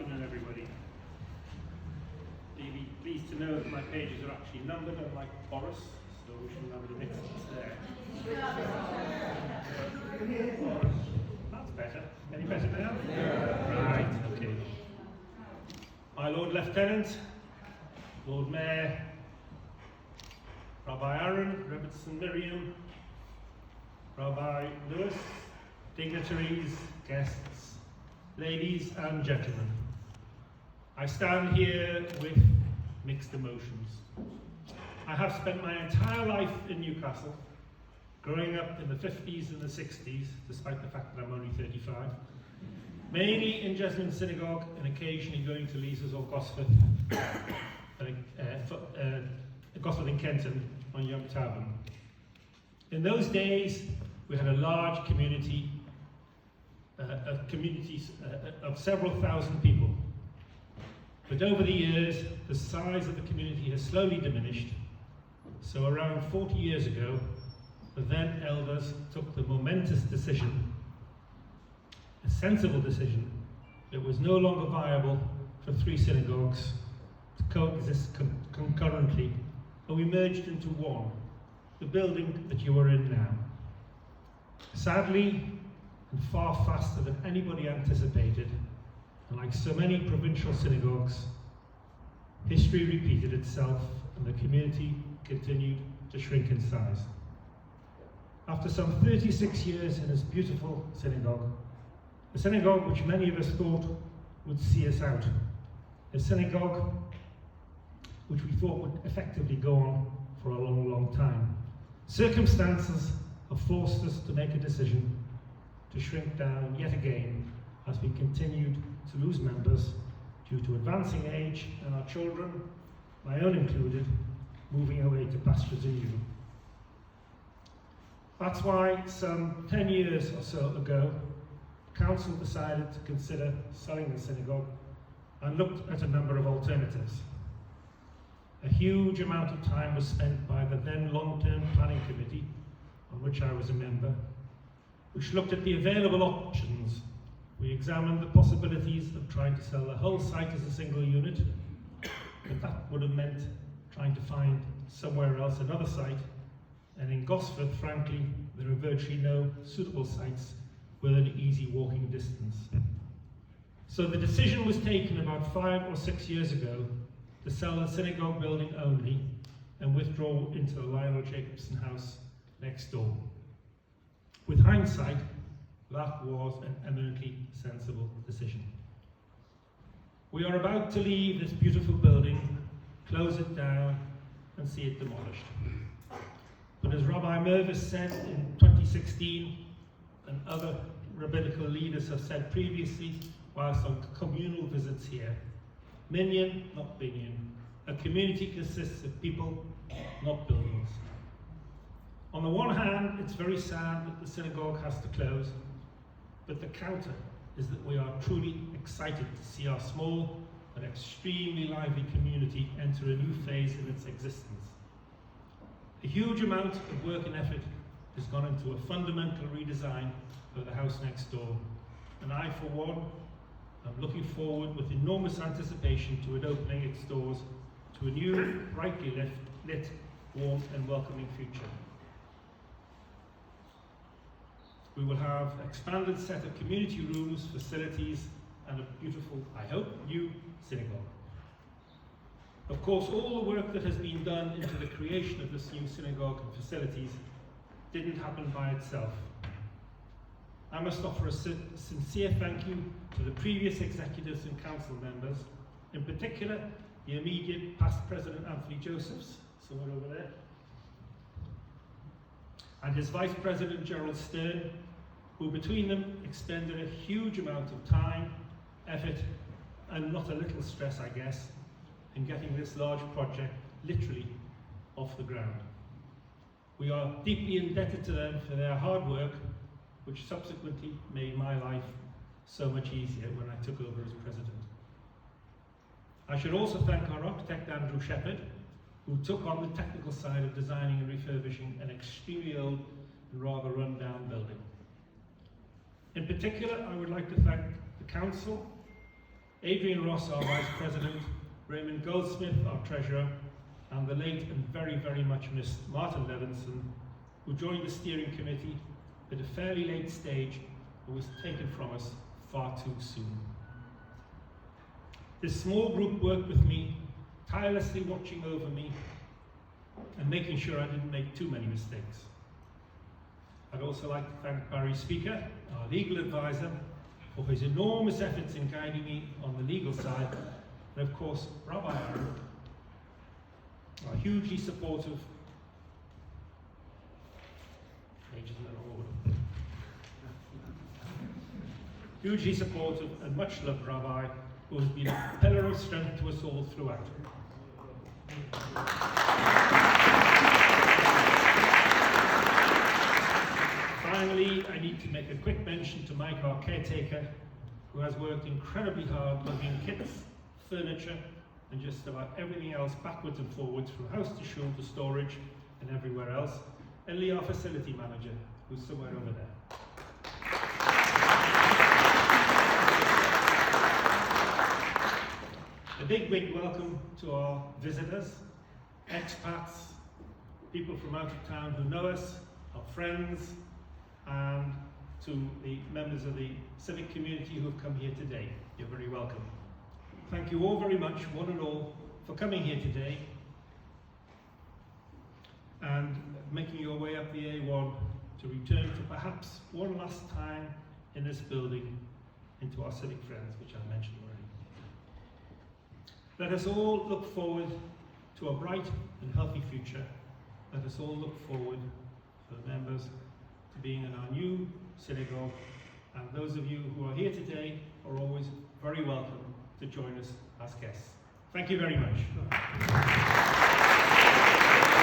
afternoon, everybody. You'll be pleased to know that my pages are actually numbered, unlike Boris, so we shouldn't have any mix-ups there. That's better. Any better now? Yeah. Right, okay. My Lord Lieutenant, Lord Mayor, Rabbi Aaron, Robertson Miriam, Rabbi Lewis, dignitaries, guests, ladies and gentlemen. I stand here with mixed emotions. I have spent my entire life in Newcastle, growing up in the 50s and the 60s, despite the fact that I'm only 35, mainly in Jesmond Synagogue and occasionally going to Leazes or Gosforth, Gosforth in Kenton on Yom Tov. In those days, we had a large community, of several thousand people. But over the years, the size of the community has slowly diminished. So around 40 years ago, the then elders took the momentous decision, a sensible decision, it was no longer viable for 3 synagogues to coexist concurrently, and we merged into one, the building that you are in now. Sadly, and far faster than anybody anticipated, and like so many provincial synagogues, history repeated itself and the community continued to shrink in size. After some 36 years in this beautiful synagogue, a synagogue which many of us thought would see us out, a synagogue which we thought would effectively go on for a long, long time, circumstances have forced us to make a decision to shrink down yet again as we continued to lose members due to advancing age and our children, my own included, moving away to pastures in Europe. That's why some 10 years or so ago, Council decided to consider selling the synagogue and looked at a number of alternatives. A huge amount of time was spent by the then long-term planning committee, on which I was a member, which looked at the available options. We examined the possibilities of trying to sell the whole site as a single unit, but that would have meant trying to find somewhere else another site, and in Gosforth, frankly, there are virtually no suitable sites within easy walking distance. So the decision was taken about 5 or 6 years ago to sell the synagogue building only and withdraw into the Lionel Jacobson house next door. With hindsight, that was an eminently sensible decision. We are about to leave this beautiful building, close it down, and see it demolished. But as Rabbi Mervis said in 2016, and other rabbinical leaders have said previously, whilst on communal visits here, minyan, not binyan. A community consists of people, not buildings. On the one hand, it's very sad that the synagogue has to close, but the counter is that we are truly excited to see our small and extremely lively community enter a new phase in its existence. A huge amount of work and effort has gone into a fundamental redesign of the house next door, and I, for one, am looking forward with enormous anticipation to it opening its doors to a new, brightly lit, warm and welcoming future. We will have an expanded set of community rooms, facilities, and a beautiful, I hope, new synagogue. Of course, all the work that has been done into the creation of this new synagogue and facilities didn't happen by itself. I must offer a sincere thank you to the previous executives and council members, in particular, the immediate past President Anthony Josephs, somewhere over there, and his Vice President Gerald Stern, who between them expended a huge amount of time, effort, and not a little stress, I guess, in getting this large project literally off the ground. We are deeply indebted to them for their hard work, which subsequently made my life so much easier when I took over as president. I should also thank our architect Andrew Shepherd, who took on the technical side of designing and refurbishing an extremely old and rather run-down building. In particular, I would like to thank the council, Adrian Ross, our Vice President, Raymond Goldsmith, our Treasurer, and the late and very, very much missed Martin Levinson, who joined the steering committee at a fairly late stage and was taken from us far too soon. This small group worked with me, tirelessly watching over me and making sure I didn't make too many mistakes. I'd also like to thank Barry Speaker, our legal advisor, for his enormous efforts in guiding me on the legal side, and of course, Rabbi Aaron, our hugely supportive, and much loved Rabbi, who has been a pillar of strength to us all throughout. Finally, I need to make a quick mention to Mike, our caretaker, who has worked incredibly hard lugging kits, furniture, and just about everything else backwards and forwards from house to shul to storage and everywhere else, and Lee, our facility manager, who's somewhere over there. A big welcome to our visitors, expats, people from out of town who know us, our friends, and to the members of the civic community who have come here today. You're very welcome. Thank you all very much, one and all, for coming here today and making your way up the A1 to return for perhaps one last time in this building into our civic friends, which I mentioned already. Let us all look forward to a bright and healthy future. Let us all look forward, for the members, to being in our new synagogue, and those of you who are here today are always very welcome to join us as guests. Thank you very much.